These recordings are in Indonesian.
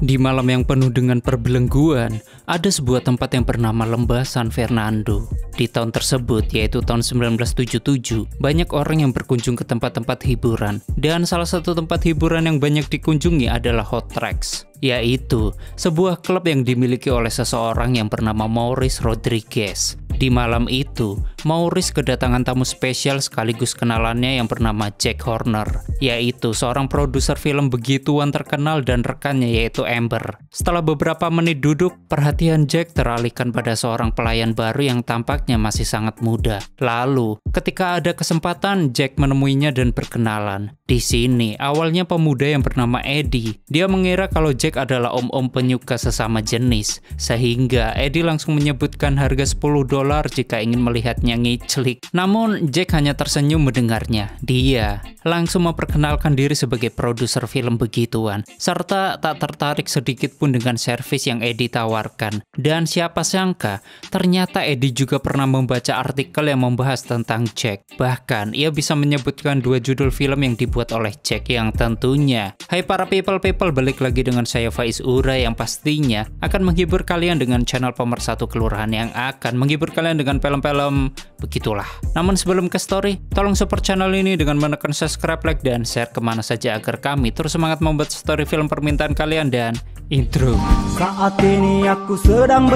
Di malam yang penuh dengan perbelengguan, ada sebuah tempat yang bernama Lembah San Fernando. Di tahun tersebut, yaitu tahun 1977, banyak orang yang berkunjung ke tempat-tempat hiburan. Dan salah satu tempat hiburan yang banyak dikunjungi adalah Hot Tracks, yaitu sebuah klub yang dimiliki oleh seseorang yang bernama Maurice Rodriguez. Di malam itu, Maurice kedatangan tamu spesial sekaligus kenalannya yang bernama Jack Horner, yaitu seorang produser film begituan terkenal dan rekannya yaitu Amber. Setelah beberapa menit duduk, perhatian Jack teralihkan pada seorang pelayan baru yang tampaknya masih sangat muda. Lalu, ketika ada kesempatan, Jack menemuinya dan berkenalan. Di sini, awalnya pemuda yang bernama Eddie. Dia mengira kalau Jack adalah om-om penyuka sesama jenis, sehingga Eddie langsung menyebutkan harga $10 jika ingin melihatnya ngiclik. Namun, Jack hanya tersenyum mendengarnya. Dia langsung memperkenalkan diri sebagai produser film begituan, serta tak tertarik sedikit pun dengan servis yang Eddie tawarkan. Dan siapa sangka, ternyata Eddie juga pernah membaca artikel yang membahas tentang Jack. Bahkan, ia bisa menyebutkan 2 judul film yang dibuat oleh Jack yang tentunya. Hai para people, balik lagi dengan saya Faiz Ura yang pastinya akan menghibur kalian dengan channel pemersatu kelurahan yang akan menghibur kalian dengan film-film begitulah. Namun sebelum ke story, tolong support channel ini dengan menekan subscribe, like, dan share kemana saja agar kami terus semangat membuat story film permintaan kalian. Dan intro. Saat ini aku sedang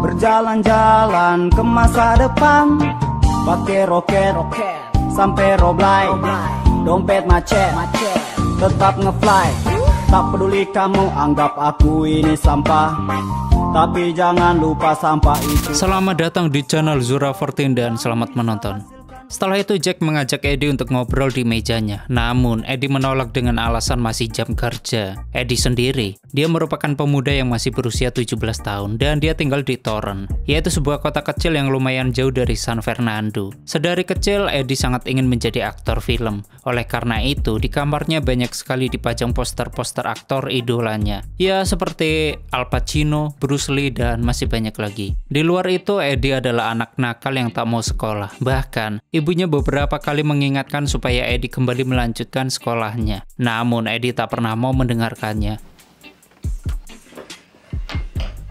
berjalan-jalan ke masa depan, pakai roket sampai roblai, dompet macet, tetap ngefly. Tak peduli kamu anggap aku ini sampah, tapi jangan lupa sampah itu. Selamat datang di channel Zura14 dan selamat menonton. Setelah itu Jack mengajak Eddie untuk ngobrol di mejanya. Namun Eddie menolak dengan alasan masih jam kerja. Eddie sendiri, dia merupakan pemuda yang masih berusia 17 tahun dan dia tinggal di Torrent, yaitu sebuah kota kecil yang lumayan jauh dari San Fernando. Sedari kecil Eddie sangat ingin menjadi aktor film. Oleh karena itu di kamarnya banyak sekali dipajang poster-poster aktor idolanya. Ya seperti Al Pacino, Bruce Lee, dan masih banyak lagi. Di luar itu Eddie adalah anak nakal yang tak mau sekolah. Bahkan ibunya beberapa kali mengingatkan supaya Eddie kembali melanjutkan sekolahnya. Namun Eddie tak pernah mau mendengarkannya.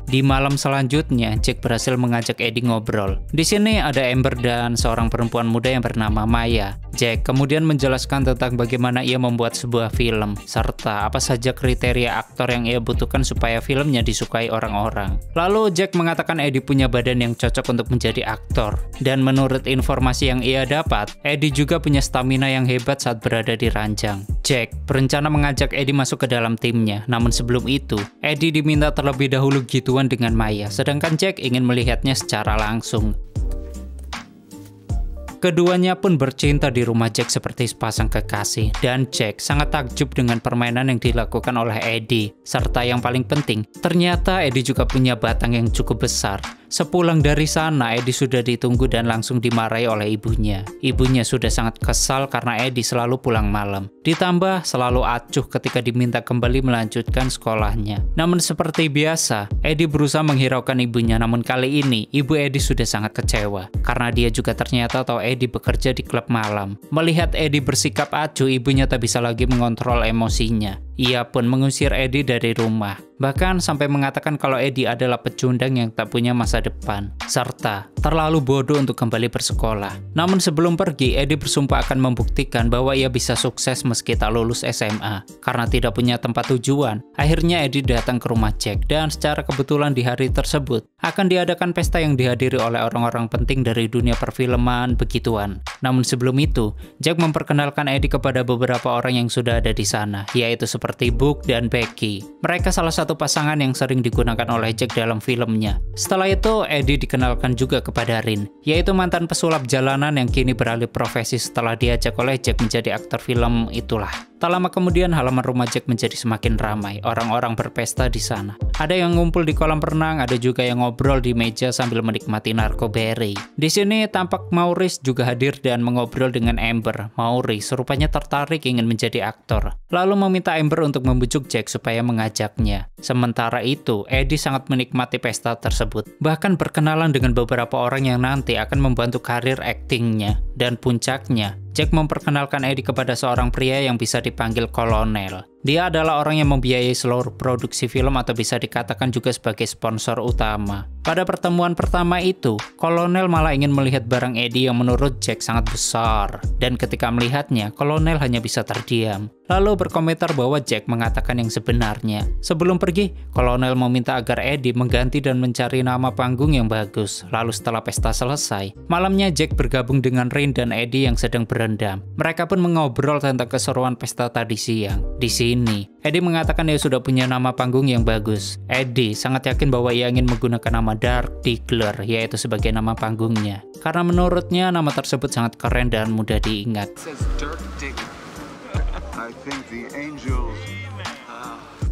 Di malam selanjutnya, Jack berhasil mengajak Eddie ngobrol. Di sini ada Amber dan seorang perempuan muda yang bernama Maya. Jack kemudian menjelaskan tentang bagaimana ia membuat sebuah film, serta apa saja kriteria aktor yang ia butuhkan supaya filmnya disukai orang-orang. Lalu Jack mengatakan Eddie punya badan yang cocok untuk menjadi aktor. Dan menurut informasi yang ia dapat, Eddie juga punya stamina yang hebat saat berada di ranjang. Jack berencana mengajak Eddie masuk ke dalam timnya, namun sebelum itu, Eddie diminta terlebih dahulu gituan dengan Maya, sedangkan Jack ingin melihatnya secara langsung. Keduanya pun bercinta di rumah Jack seperti sepasang kekasih, dan Jack sangat takjub dengan permainan yang dilakukan oleh Eddie. Serta yang paling penting, ternyata Eddie juga punya batang yang cukup besar. Sepulang dari sana, Eddie sudah ditunggu dan langsung dimarahi oleh ibunya. Ibunya sudah sangat kesal karena Eddie selalu pulang malam. Ditambah selalu acuh ketika diminta kembali melanjutkan sekolahnya. Namun seperti biasa, Eddie berusaha menghiraukan ibunya, namun kali ini ibu Eddie sudah sangat kecewa. Karena dia juga ternyata tahu Eddie bekerja di klub malam. Melihat Eddie bersikap acuh, ibunya tak bisa lagi mengontrol emosinya. Ia pun mengusir Eddie dari rumah. Bahkan sampai mengatakan kalau Eddie adalah pecundang yang tak punya masa depan, serta terlalu bodoh untuk kembali bersekolah. Namun sebelum pergi, Eddie bersumpah akan membuktikan bahwa ia bisa sukses meski tak lulus SMA. Karena tidak punya tempat tujuan, akhirnya Eddie datang ke rumah Jack, dan secara kebetulan di hari tersebut akan diadakan pesta yang dihadiri oleh orang-orang penting dari dunia perfilman begituan. Namun sebelum itu, Jack memperkenalkan Eddie kepada beberapa orang yang sudah ada di sana, yaitu seperti Book dan Becky. Mereka salah satu pasangan yang sering digunakan oleh Jack dalam filmnya. Setelah itu, Eddie dikenalkan juga kepada Rin, yaitu mantan pesulap jalanan yang kini beralih profesi setelah diajak oleh Jack menjadi aktor film itulah. Tak lama kemudian halaman rumah Jack menjadi semakin ramai. Orang-orang berpesta di sana. Ada yang ngumpul di kolam renang, ada juga yang ngobrol di meja sambil menikmati narkoberry. Di sini tampak Maurice juga hadir dan mengobrol dengan Amber. Maurice rupanya tertarik ingin menjadi aktor, lalu meminta Amber untuk membujuk Jack supaya mengajaknya. Sementara itu, Eddie sangat menikmati pesta tersebut. Bahkan berkenalan dengan beberapa orang yang nanti akan membantu karir aktingnya. Dan puncaknya, Jack memperkenalkan Eddie kepada seorang pria yang bisa dipanggil kolonel. Dia adalah orang yang membiayai seluruh produksi film atau bisa dikatakan juga sebagai sponsor utama. Pada pertemuan pertama itu, Kolonel malah ingin melihat barang Eddie yang menurut Jack sangat besar. Dan ketika melihatnya, Kolonel hanya bisa terdiam. Lalu berkomentar bahwa Jack mengatakan yang sebenarnya. Sebelum pergi, Kolonel meminta agar Eddie mengganti dan mencari nama panggung yang bagus. Lalu setelah pesta selesai, malamnya Jack bergabung dengan Rain dan Eddie yang sedang berendam. Mereka pun mengobrol tentang keseruan pesta tadi siang. Di sini, Eddie mengatakan dia sudah punya nama panggung yang bagus. Eddie sangat yakin bahwa ia ingin menggunakan nama Dark Diggler, yaitu sebagai nama panggungnya. Karena menurutnya nama tersebut sangat keren dan mudah diingat.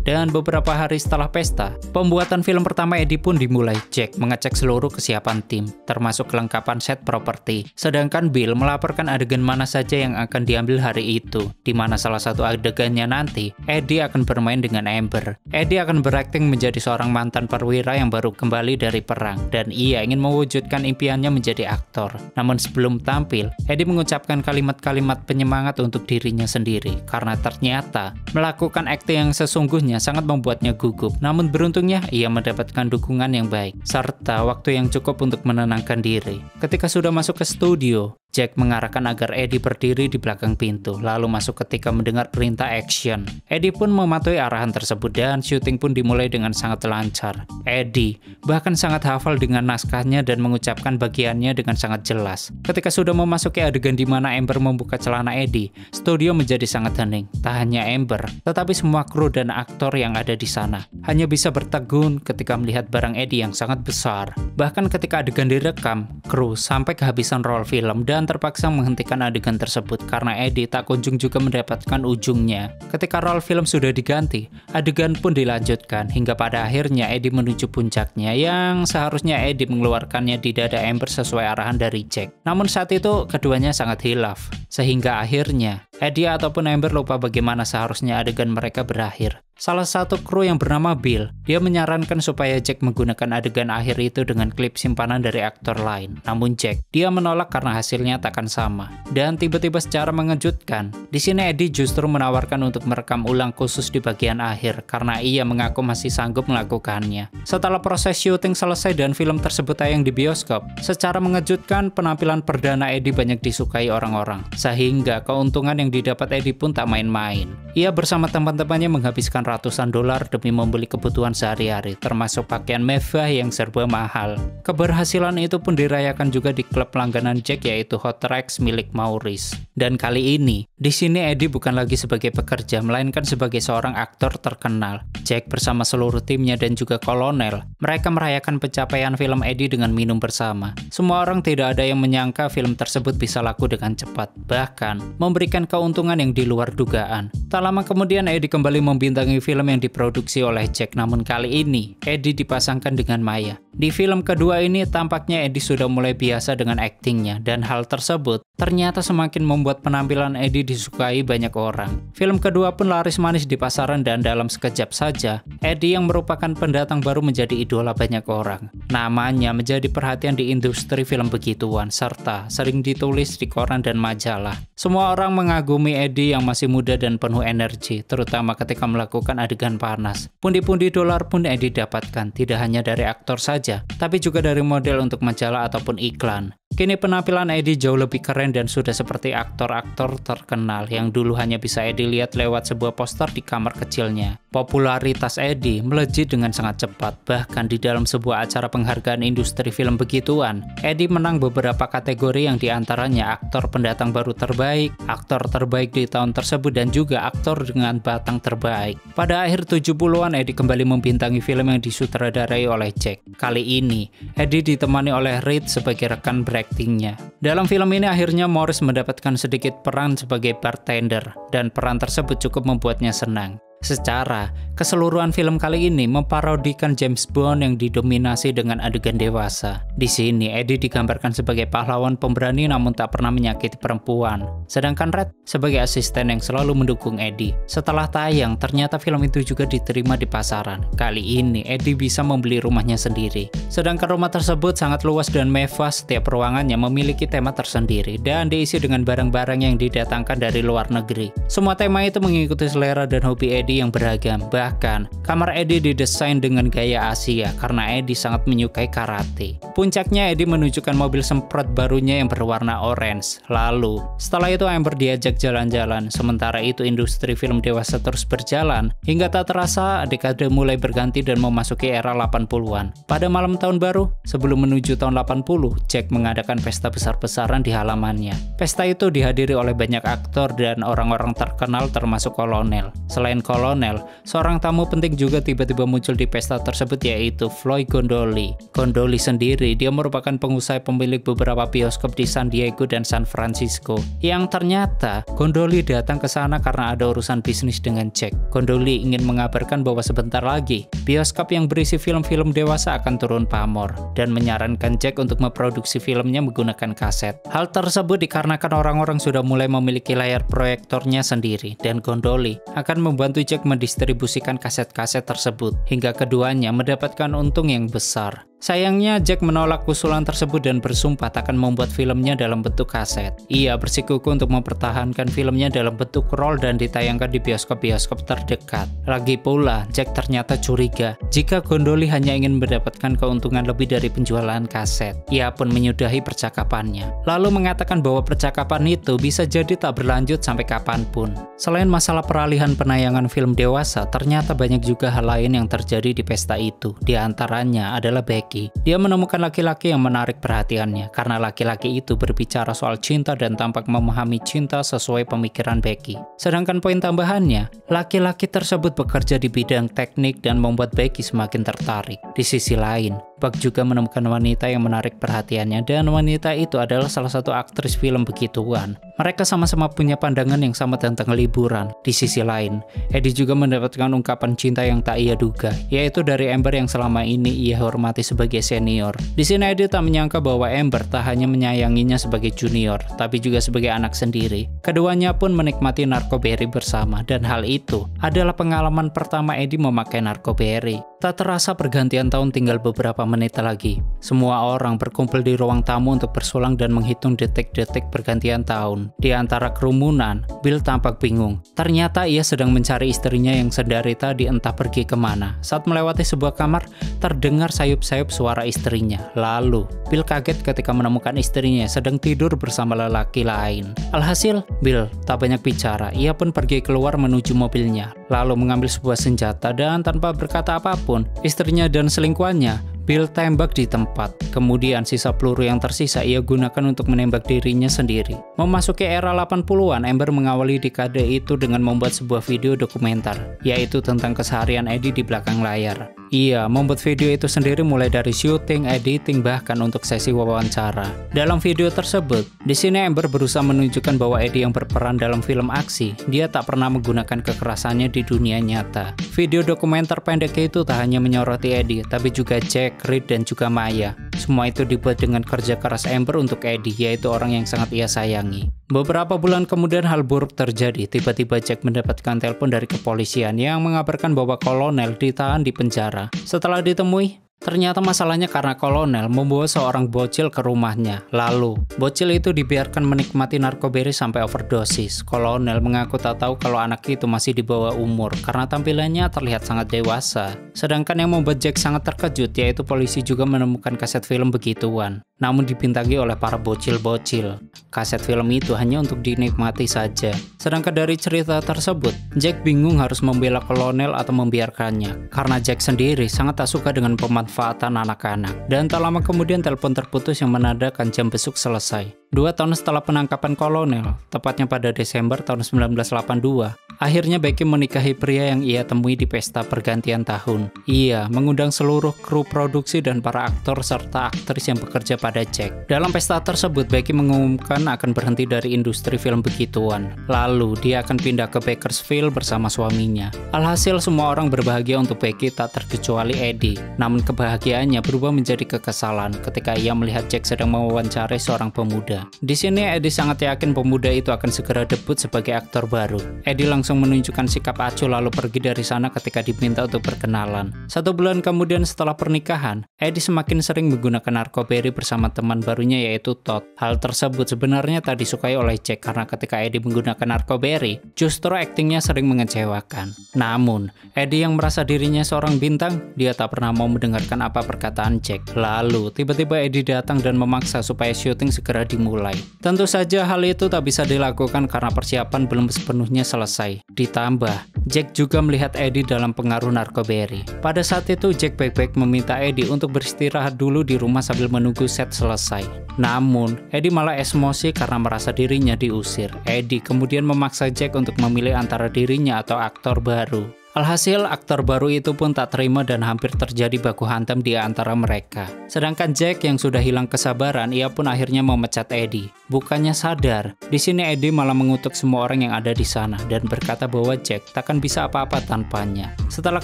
Dan beberapa hari setelah pesta, pembuatan film pertama Eddie pun dimulai. Jack mengecek seluruh kesiapan tim, termasuk kelengkapan set properti. Sedangkan Bill melaporkan adegan mana saja yang akan diambil hari itu, di mana salah satu adegannya nanti, Eddie akan bermain dengan Amber. Eddie akan berakting menjadi seorang mantan perwira yang baru kembali dari perang, dan ia ingin mewujudkan impiannya menjadi aktor. Namun sebelum tampil, Eddie mengucapkan kalimat-kalimat penyemangat untuk dirinya sendiri, karena ternyata melakukan akting yang sesungguhnya sangat membuatnya gugup, namun beruntungnya ia mendapatkan dukungan yang baik, serta waktu yang cukup untuk menenangkan diri. Ketika sudah masuk ke studio, Jack mengarahkan agar Eddie berdiri di belakang pintu, lalu masuk ketika mendengar perintah action. Eddie pun mematuhi arahan tersebut dan syuting pun dimulai dengan sangat lancar. Eddie bahkan sangat hafal dengan naskahnya dan mengucapkan bagiannya dengan sangat jelas. Ketika sudah memasuki adegan di mana Amber membuka celana Eddie, studio menjadi sangat hening. Tak hanya Amber, tetapi semua kru dan aktor yang ada di sana hanya bisa bertegun ketika melihat barang Eddie yang sangat besar. Bahkan ketika adegan direkam, kru sampai kehabisan roll film dan terpaksa menghentikan adegan tersebut karena Eddie tak kunjung juga mendapatkan ujungnya. Ketika roll film sudah diganti, adegan pun dilanjutkan hingga pada akhirnya Eddie menuju puncaknya yang seharusnya Eddie mengeluarkannya di dada Amber sesuai arahan dari Jack. Namun saat itu keduanya sangat hilaf, sehingga akhirnya Eddie ataupun Amber lupa bagaimana seharusnya adegan mereka berakhir. Salah satu kru yang bernama Bill, dia menyarankan supaya Jack menggunakan adegan akhir itu dengan klip simpanan dari aktor lain. Namun Jack, dia menolak karena hasilnya takkan sama. Dan tiba-tiba secara mengejutkan, di sini Eddie justru menawarkan untuk merekam ulang khusus di bagian akhir karena ia mengaku masih sanggup melakukannya. Setelah proses syuting selesai dan film tersebut tayang di bioskop, secara mengejutkan penampilan perdana Eddie banyak disukai orang-orang, sehingga keuntungan yang didapat Eddie pun tak main-main. Ia bersama teman-temannya menghabiskan ratusan dolar demi membeli kebutuhan sehari-hari, termasuk pakaian mewah yang serba mahal. Keberhasilan itu pun dirayakan juga di klub langganan Jack yaitu Hot Racks milik Maurice. Dan kali ini, di sini Eddie bukan lagi sebagai pekerja, melainkan sebagai seorang aktor terkenal. Jack bersama seluruh timnya dan juga Kolonel, mereka merayakan pencapaian film Eddie dengan minum bersama. Semua orang tidak ada yang menyangka film tersebut bisa laku dengan cepat, bahkan memberikan keuntungan yang di luar dugaan. Tak lama kemudian Eddie kembali membintangi film yang diproduksi oleh Jack, namun kali ini Eddie dipasangkan dengan Maya. Di film kedua ini tampaknya Eddie sudah mulai biasa dengan aktingnya, dan hal tersebut ternyata semakin membuat penampilan Eddie disukai banyak orang. Film kedua pun laris manis di pasaran dan dalam sekejap saja, Eddie yang merupakan pendatang baru menjadi idola banyak orang. Namanya menjadi perhatian di industri film begituan, serta sering ditulis di koran dan majalah. Semua orang mengagumi Eddie yang masih muda dan penuh energi, terutama ketika melakukan adegan panas. Pundi-pundi dolar pun Eddie dapatkan, tidak hanya dari aktor saja, tapi juga dari model untuk majalah ataupun iklan. Kini penampilan Eddie jauh lebih keren dan sudah seperti aktor-aktor terkenal yang dulu hanya bisa Eddie lihat lewat sebuah poster di kamar kecilnya. Popularitas Eddie melejit dengan sangat cepat, bahkan di dalam sebuah acara penghargaan industri film begituan, Eddie menang beberapa kategori yang diantaranya aktor pendatang baru terbaik, aktor terbaik di tahun tersebut, dan juga aktor dengan batang terbaik. Pada akhir 70-an, Eddie kembali membintangi film yang disutradarai oleh Jack. Kali ini, Eddie ditemani oleh Reed sebagai rekan beraktingnya. Dalam film ini akhirnya Morris mendapatkan sedikit peran sebagai bartender, dan peran tersebut cukup membuatnya senang. Secara keseluruhan film kali ini memparodikan James Bond yang didominasi dengan adegan dewasa. Di sini Eddie digambarkan sebagai pahlawan pemberani namun tak pernah menyakiti perempuan. Sedangkan Red sebagai asisten yang selalu mendukung Eddie. Setelah tayang, ternyata film itu juga diterima di pasaran. Kali ini Eddie bisa membeli rumahnya sendiri. Sedangkan rumah tersebut sangat luas dan mewah, setiap ruangannya memiliki tema tersendiri dan diisi dengan barang-barang yang didatangkan dari luar negeri. Semua tema itu mengikuti selera dan hobi Eddie yang beragam. Bahkan, kamar Eddie didesain dengan gaya Asia karena Eddie sangat menyukai karate. Puncaknya Eddie menunjukkan mobil semprot barunya yang berwarna orange. Lalu, setelah itu Amber diajak jalan-jalan. Sementara itu industri film dewasa terus berjalan hingga tak terasa dekade mulai berganti dan memasuki era 80-an. Pada malam tahun baru, sebelum menuju tahun 80, Jack mengadakan pesta besar-besaran di halamannya. Pesta itu dihadiri oleh banyak aktor dan orang-orang terkenal termasuk kolonel. Selain kolonel, seorang tamu penting juga tiba-tiba muncul di pesta tersebut, yaitu Floyd Gondoli. Gondoli sendiri, dia merupakan pengusaha pemilik beberapa bioskop di San Diego dan San Francisco. Yang ternyata, Gondoli datang ke sana karena ada urusan bisnis dengan Jack. Gondoli ingin mengabarkan bahwa sebentar lagi, bioskop yang berisi film-film dewasa akan turun pamor, dan menyarankan Jack untuk memproduksi filmnya menggunakan kaset. Hal tersebut dikarenakan orang-orang sudah mulai memiliki layar proyektornya sendiri, dan Gondoli akan membantu Jack mendistribusikan kaset-kaset tersebut, hingga keduanya mendapatkan untung yang besar. Sayangnya, Jack menolak usulan tersebut dan bersumpah tak akan membuat filmnya dalam bentuk kaset. Ia bersikukuh untuk mempertahankan filmnya dalam bentuk roll dan ditayangkan di bioskop-bioskop terdekat. Lagi pula, Jack ternyata curiga jika Gondoli hanya ingin mendapatkan keuntungan lebih dari penjualan kaset. Ia pun menyudahi percakapannya, lalu mengatakan bahwa percakapan itu bisa jadi tak berlanjut sampai kapanpun. Selain masalah peralihan penayangan film dewasa, ternyata banyak juga hal lain yang terjadi di pesta itu. Di antaranya adalah Becky. Dia menemukan laki-laki yang menarik perhatiannya karena laki-laki itu berbicara soal cinta dan tampak memahami cinta sesuai pemikiran Becky. Sedangkan poin tambahannya, laki-laki tersebut bekerja di bidang teknik dan membuat Becky semakin tertarik. Di sisi lain, Buck juga menemukan wanita yang menarik perhatiannya dan wanita itu adalah salah satu aktris film begituan. Mereka sama-sama punya pandangan yang sama tentang liburan. Di sisi lain, Eddie juga mendapatkan ungkapan cinta yang tak ia duga, yaitu dari Amber yang selama ini ia hormati sebagai senior. Di sini Eddie tak menyangka bahwa Amber tak hanya menyayanginya sebagai junior, tapi juga sebagai anak sendiri. Keduanya pun menikmati narkoberry bersama, dan hal itu adalah pengalaman pertama Eddie memakai narkoberry. Tak terasa pergantian tahun tinggal beberapa menit lagi. Semua orang berkumpul di ruang tamu untuk bersulang dan menghitung detik-detik pergantian tahun. Di antara kerumunan, Bill tampak bingung. Ternyata ia sedang mencari istrinya yang sedari tadi entah pergi kemana. Saat melewati sebuah kamar, terdengar sayup-sayup suara istrinya. Lalu, Bill kaget ketika menemukan istrinya sedang tidur bersama lelaki lain. Alhasil, Bill tak banyak bicara. Ia pun pergi keluar menuju mobilnya, lalu mengambil sebuah senjata dan tanpa berkata apapun, istrinya dan selingkuhannya Bill tembak di tempat. Kemudian sisa peluru yang tersisa ia gunakan untuk menembak dirinya sendiri. Memasuki era 80-an, Amber mengawali dekade itu dengan membuat sebuah video dokumenter, yaitu tentang keseharian Eddie di belakang layar. Ia membuat video itu sendiri mulai dari syuting, editing, bahkan untuk sesi wawancara. Dalam video tersebut, di sini Amber berusaha menunjukkan bahwa Eddie yang berperan dalam film aksi, dia tak pernah menggunakan kekerasannya di dunia nyata. Video dokumenter pendek itu tak hanya menyoroti Eddie, tapi juga Jack, Reed, dan juga Maya. Semua itu dibuat dengan kerja keras Amber untuk Eddie, yaitu orang yang sangat ia sayangi. Beberapa bulan kemudian hal buruk terjadi. Tiba-tiba Jack mendapatkan telepon dari kepolisian yang mengabarkan bahwa kolonel ditahan di penjara. Setelah ditemui, ternyata masalahnya karena kolonel membawa seorang bocil ke rumahnya. Lalu, bocil itu dibiarkan menikmati narkoberry sampai overdosis. Kolonel mengaku tak tahu kalau anak itu masih di bawah umur karena tampilannya terlihat sangat dewasa. Sedangkan yang membuat Jack sangat terkejut yaitu polisi juga menemukan kaset film begituan, namun dibintangi oleh para bocil-bocil. Kaset film itu hanya untuk dinikmati saja. Sedangkan dari cerita tersebut, Jack bingung harus membela kolonel atau membiarkannya, karena Jack sendiri sangat tak suka dengan pemanfaatan anak-anak. Dan tak lama kemudian telepon terputus yang menandakan jam besuk selesai. 2 tahun setelah penangkapan kolonel, tepatnya pada Desember tahun 1982, Akhirnya Becky menikahi pria yang ia temui di pesta pergantian tahun. Ia mengundang seluruh kru produksi dan para aktor serta aktris yang bekerja pada Jack. Dalam pesta tersebut, Becky mengumumkan akan berhenti dari industri film begituan. Lalu, dia akan pindah ke Bakersfield bersama suaminya. Alhasil, semua orang berbahagia untuk Becky tak terkecuali Eddie. Namun kebahagiaannya berubah menjadi kekesalan ketika ia melihat Jack sedang mewawancarai seorang pemuda. Di sini, Eddie sangat yakin pemuda itu akan segera debut sebagai aktor baru. Eddie langsung menunjukkan sikap acuh lalu pergi dari sana ketika diminta untuk berkenalan. 1 bulan kemudian setelah pernikahan, Eddie semakin sering menggunakan narkoberry bersama teman barunya yaitu Todd. Hal tersebut sebenarnya tak disukai oleh Jack karena ketika Eddie menggunakan narkoberry, justru aktingnya sering mengecewakan. Namun, Eddie yang merasa dirinya seorang bintang, dia tak pernah mau mendengarkan apa perkataan Jack. Lalu, tiba-tiba Eddie datang dan memaksa supaya syuting segera dimulai. Tentu saja hal itu tak bisa dilakukan karena persiapan belum sepenuhnya selesai. Ditambah, Jack juga melihat Eddie dalam pengaruh narkoberry. Pada saat itu, Jack baik-baik meminta Eddie untuk beristirahat dulu di rumah sambil menunggu set selesai. Namun, Eddie malah emosi karena merasa dirinya diusir. Eddie kemudian memaksa Jack untuk memilih antara dirinya atau aktor baru. Alhasil, aktor baru itu pun tak terima dan hampir terjadi baku hantam di antara mereka. Sedangkan Jack yang sudah hilang kesabaran, ia pun akhirnya memecat Eddie. Bukannya sadar, di sini Eddie malah mengutuk semua orang yang ada di sana dan berkata bahwa Jack takkan bisa apa-apa tanpanya. Setelah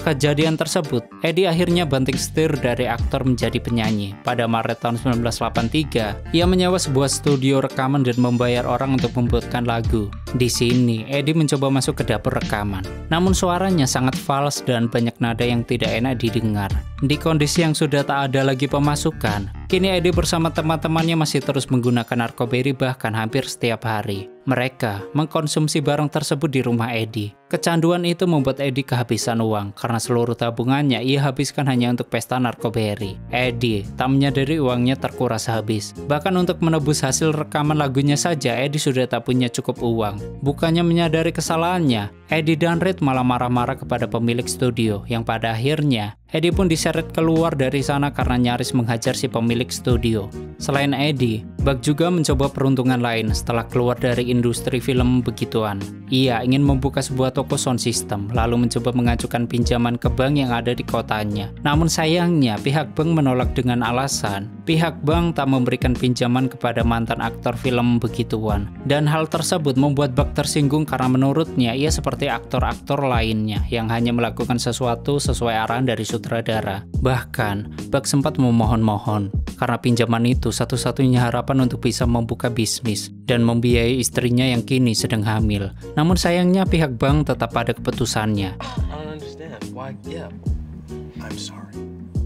kejadian tersebut, Eddie akhirnya banting setir dari aktor menjadi penyanyi. Pada Maret tahun 1983, ia menyewa sebuah studio rekaman dan membayar orang untuk membuatkan lagu. Di sini, Eddie mencoba masuk ke dapur rekaman. Namun suaranya sangat fals dan banyak nada yang tidak enak didengar. Di kondisi yang sudah tak ada lagi pemasukan, kini Eddie bersama teman-temannya masih terus menggunakan narkoberry bahkan hampir setiap hari. Mereka mengkonsumsi barang tersebut di rumah Eddie. Kecanduan itu membuat Eddie kehabisan uang karena seluruh tabungannya ia habiskan hanya untuk pesta narkoberry. Eddie tak menyadari uangnya terkuras habis. Bahkan untuk menebus hasil rekaman lagunya saja, Eddie sudah tak punya cukup uang. Bukannya menyadari kesalahannya, Eddie dan Reed malah marah-marah kepada pemilik studio yang pada akhirnya Eddie pun diseret keluar dari sana karena nyaris menghajar si pemilik studio. Selain Eddie, Buck juga mencoba peruntungan lain setelah keluar dari industri film begituan. Ia ingin membuka sebuah toko sound system, lalu mencoba mengajukan pinjaman ke bank yang ada di kotanya. Namun sayangnya, pihak bank menolak dengan alasan pihak bank tak memberikan pinjaman kepada mantan aktor film begituan. Dan hal tersebut membuat Buck tersinggung karena menurutnya ia seperti aktor-aktor lainnya yang hanya melakukan sesuatu sesuai arahan dari sutradara. Bahkan, Buck sempat memohon-mohon karena pinjaman itu satu-satunya harapan untuk bisa membuka bisnis dan membiayai istrinya yang kini sedang hamil. Namun sayangnya pihak bank tetap pada keputusannya.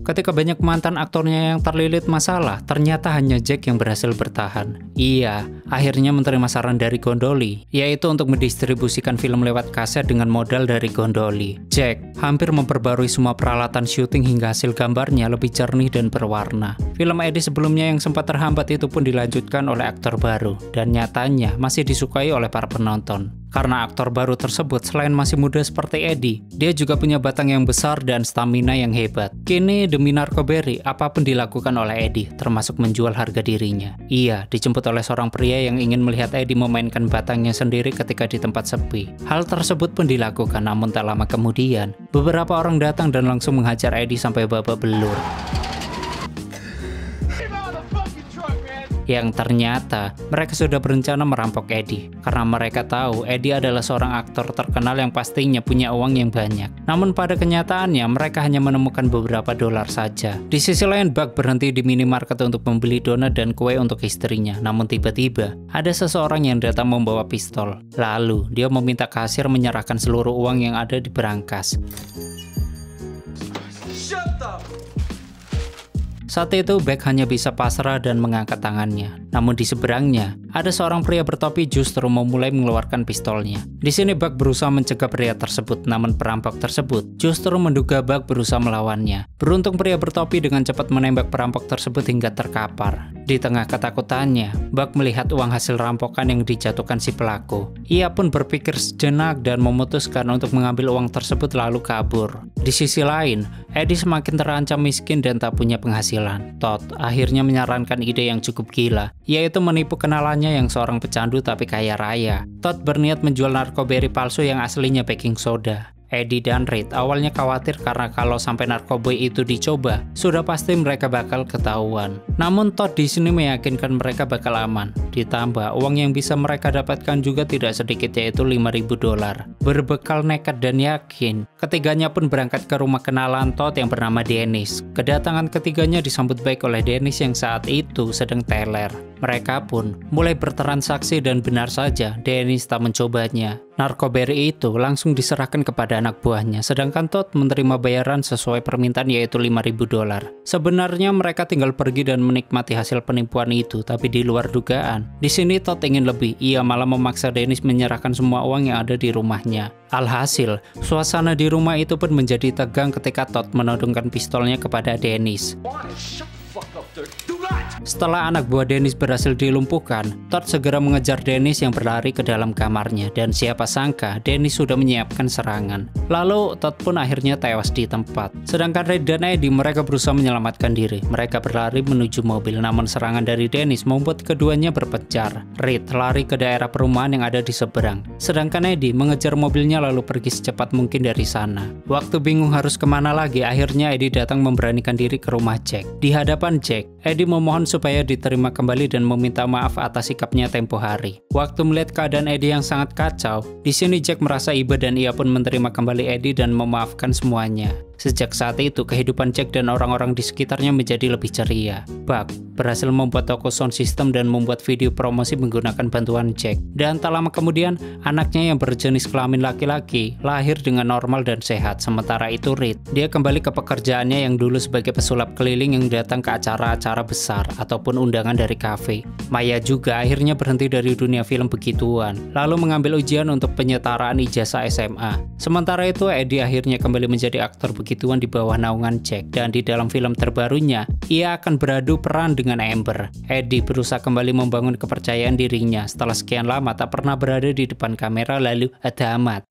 Ketika banyak mantan aktornya yang terlilit masalah, ternyata hanya Jack yang berhasil bertahan. Ia akhirnya menerima saran dari Gondoli, yaitu untuk mendistribusikan film lewat kaset dengan modal dari Gondoli. Jack hampir memperbarui semua peralatan syuting hingga hasil gambarnya lebih jernih dan berwarna. Film Eddie sebelumnya yang sempat terhambat itu pun dilanjutkan oleh aktor baru, dan nyatanya masih disukai oleh para penonton. Karena aktor baru tersebut selain masih muda seperti Eddie, dia juga punya batang yang besar dan stamina yang hebat. Kini demi narkoberry, apapun dilakukan oleh Eddie, termasuk menjual harga dirinya. Ia dijemput oleh seorang pria yang ingin melihat Eddie memainkan batangnya sendiri ketika di tempat sepi. Hal tersebut pun dilakukan, namun tak lama kemudian, beberapa orang datang dan langsung menghajar Eddie sampai babak belur. Yang ternyata mereka sudah berencana merampok Eddie karena mereka tahu Eddie adalah seorang aktor terkenal yang pastinya punya uang yang banyak. Namun pada kenyataannya mereka hanya menemukan beberapa dolar saja. Di sisi lain, Buck berhenti di minimarket untuk membeli donat dan kue untuk istrinya. Namun tiba-tiba ada seseorang yang datang membawa pistol. Lalu dia meminta kasir menyerahkan seluruh uang yang ada di berangkas. Saat itu, Buck hanya bisa pasrah dan mengangkat tangannya. Namun di seberangnya, ada seorang pria bertopi justru memulai mengeluarkan pistolnya. Di sini Buck berusaha mencegah pria tersebut, namun perampok tersebut justru menduga Buck berusaha melawannya. Beruntung pria bertopi dengan cepat menembak perampok tersebut hingga terkapar. Di tengah ketakutannya, Buck melihat uang hasil rampokan yang dijatuhkan si pelaku. Ia pun berpikir sejenak dan memutuskan untuk mengambil uang tersebut lalu kabur. Di sisi lain, Eddie semakin terancam miskin dan tak punya penghasilan. Todd akhirnya menyarankan ide yang cukup gila, yaitu menipu kenalannya papanya yang seorang pecandu tapi kaya raya. Todd berniat menjual narkoberi palsu yang aslinya baking soda. Eddie dan Reed awalnya khawatir karena kalau sampai narkoboy itu dicoba, sudah pasti mereka bakal ketahuan. Namun Todd di sini meyakinkan mereka bakal aman. Ditambah uang yang bisa mereka dapatkan juga tidak sedikit, yaitu $5.000. Berbekal nekat dan yakin, ketiganya pun berangkat ke rumah kenalan Todd yang bernama Dennis. Kedatangan ketiganya disambut baik oleh Dennis yang saat itu sedang teler. Mereka pun mulai bertransaksi dan benar saja Dennis tak mencobanya. Narkoberi itu langsung diserahkan kepada anak buahnya, sedangkan Todd menerima bayaran sesuai permintaan yaitu $5.000. Sebenarnya mereka tinggal pergi dan menikmati hasil penipuan itu, tapi di luar dugaan. Di sini Todd ingin lebih, ia malah memaksa Dennis menyerahkan semua uang yang ada di rumahnya. Alhasil, suasana di rumah itu pun menjadi tegang ketika Todd menodongkan pistolnya kepada Dennis. Setelah anak buah Dennis berhasil dilumpuhkan, Todd segera mengejar Dennis yang berlari ke dalam kamarnya, dan siapa sangka Dennis sudah menyiapkan serangan. Lalu Todd pun akhirnya tewas di tempat. Sedangkan Reed dan Eddie mereka berusaha menyelamatkan diri. Mereka berlari menuju mobil, namun serangan dari Dennis membuat keduanya berpencar. Reed lari ke daerah perumahan yang ada di seberang, sedangkan Eddie mengejar mobilnya lalu pergi secepat mungkin dari sana. Waktu bingung harus kemana lagi, akhirnya Eddie datang memberanikan diri ke rumah Jack. Di hadapan Jack, Eddie memohon supaya diterima kembali dan meminta maaf atas sikapnya tempo hari. Waktu melihat keadaan Eddie yang sangat kacau, di sini Jack merasa iba dan ia pun menerima kembali Eddie dan memaafkan semuanya. Sejak saat itu, kehidupan Jack dan orang-orang di sekitarnya menjadi lebih ceria. Buck berhasil membuat toko sound system dan membuat video promosi menggunakan bantuan Jack. Dan tak lama kemudian, anaknya yang berjenis kelamin laki-laki lahir dengan normal dan sehat. Sementara itu Reed, dia kembali ke pekerjaannya yang dulu sebagai pesulap keliling yang datang ke acara-acara besar ataupun undangan dari kafe. Maya juga akhirnya berhenti dari dunia film begituan, lalu mengambil ujian untuk penyetaraan ijazah SMA. Sementara itu, Eddie akhirnya kembali menjadi aktor begituan di bawah naungan Jack, dan di dalam film terbarunya, ia akan beradu peran dengan Amber. Eddie berusaha kembali membangun kepercayaan dirinya setelah sekian lama tak pernah berada di depan kamera lalu ada amat.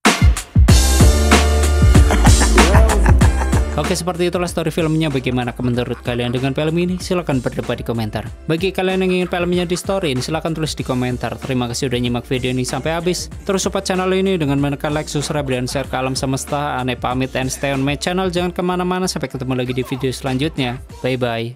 Oke, seperti itulah story filmnya. Bagaimana menurut kalian dengan film ini? Silahkan berdebat di komentar. Bagi kalian yang ingin filmnya di story, silahkan tulis di komentar. Terima kasih udah nyimak video ini sampai habis. Terus support channel ini dengan menekan like, subscribe, dan share ke alam semesta. Ane pamit and stay on my channel. Jangan kemana-mana, sampai ketemu lagi di video selanjutnya. Bye-bye.